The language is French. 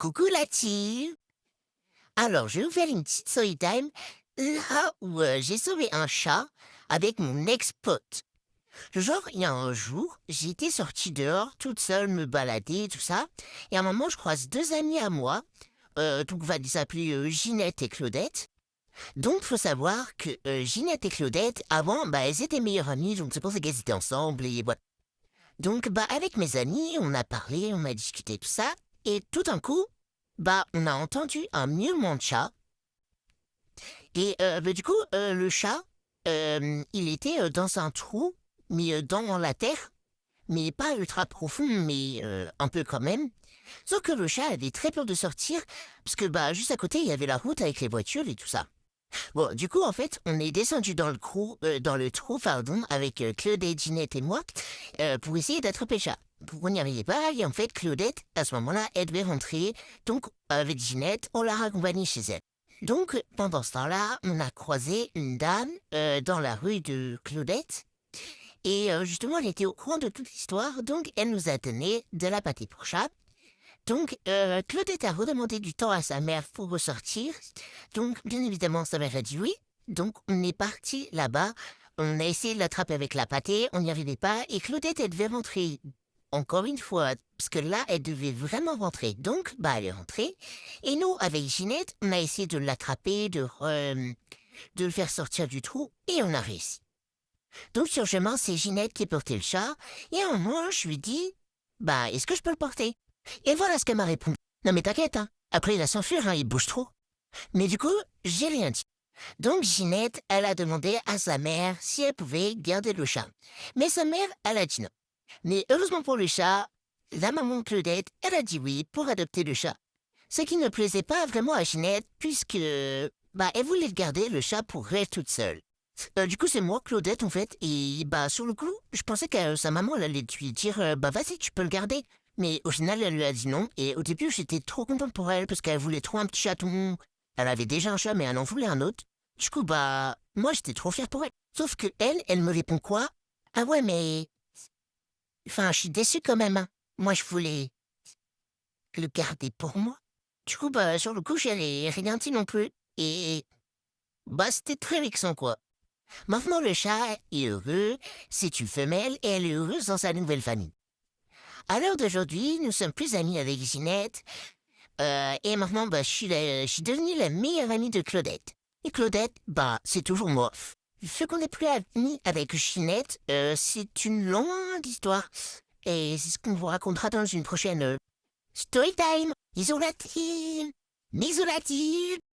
Coucou la team! Alors, je vais vous faire une petite story time là où j'ai sauvé un chat avec mon ex-pote. Genre, il y a un jour, j'étais sortie dehors, toute seule, me balader, tout ça, et à un moment, je croise deux amis à moi, donc on va les appeler Ginette et Claudette. Donc, faut savoir que Ginette et Claudette, avant, bah, elles étaient meilleures amies, donc c'est pour ça qu'elles étaient ensemble, et voilà. Donc, bah, avec mes amis, on a parlé, on a discuté, tout ça, et tout d'un coup, bah, on a entendu un miaulement de chat. Et bah, du coup, le chat, il était dans un trou, mais dans la terre, mais pas ultra profond, mais un peu quand même. Sauf que le chat avait très peur de sortir, parce que bah juste à côté, il y avait la route avec les voitures et tout ça. Bon, du coup, en fait, on est descendu dans le trou, pardon, avec Claudette, Ginette et moi, pour essayer d'attraper le chat. On n'y arrivait pas, et en fait, Claudette, à ce moment-là, elle devait rentrer, donc avec Ginette, on l'a raccompagnée chez elle. Donc, pendant ce temps-là, on a croisé une dame dans la rue de Claudette, et justement, elle était au courant de toute l'histoire, donc elle nous a donné de la pâté pour chat. Donc, Claudette a redemandé du temps à sa mère pour ressortir. Donc, bien évidemment, sa mère a dit oui. Donc, on est parti là-bas. On a essayé de l'attraper avec la pâtée, on n'y arrivait pas. Et Claudette, elle devait rentrer encore une fois, parce que là, elle devait vraiment rentrer. Donc, bah, elle est rentrée. Et nous, avec Ginette, on a essayé de l'attraper, de le faire sortir du trou, et on a réussi. Donc, sur le chemin, c'est Ginette qui portait le chat. Et à un moment, je lui dis, bah, est-ce que je peux le porter? Et voilà ce qu'elle m'a répondu. Non mais t'inquiète, hein. Après il va s'enfuir, hein, il bouge trop. Mais du coup, j'ai rien dit. Donc Ginette, elle a demandé à sa mère si elle pouvait garder le chat. Mais sa mère, elle a dit non. Mais heureusement pour le chat, la maman de Claudette, elle a dit oui pour adopter le chat. Ce qui ne plaisait pas vraiment à Ginette, puisque, bah, elle voulait garder le chat pour elle toute seule. Du coup, c'est moi, Claudette, en fait, et bah, sur le coup, je pensais que sa maman, elle allait lui dire, bah, vas-y, tu peux le garder. Mais au final, elle lui a dit non, et au début, j'étais trop contente pour elle, parce qu'elle voulait trop un petit chaton. Elle avait déjà un chat, mais elle en voulait un autre. Du coup, bah, moi, j'étais trop fier pour elle. Sauf que elle me répond quoi? Ah ouais, mais... Enfin, je suis déçue quand même, hein. Moi, je voulais le garder pour moi. Du coup, bah, sur le coup, j'avais rien dit non plus. Et... Bah, c'était très vexant, quoi. Maintenant, le chat est heureux, c'est une femelle et elle est heureuse dans sa nouvelle famille. À l'heure d'aujourd'hui, nous sommes plus amis avec Ginette, et maintenant, bah, je suis devenu la meilleure amie de Claudette. Et Claudette, bah, c'est toujours moi. Ce qu'on n'est plus amis avec Ginette, c'est une longue histoire, et c'est ce qu'on vous racontera dans une prochaine story time. Bisous la team! Bisous la team!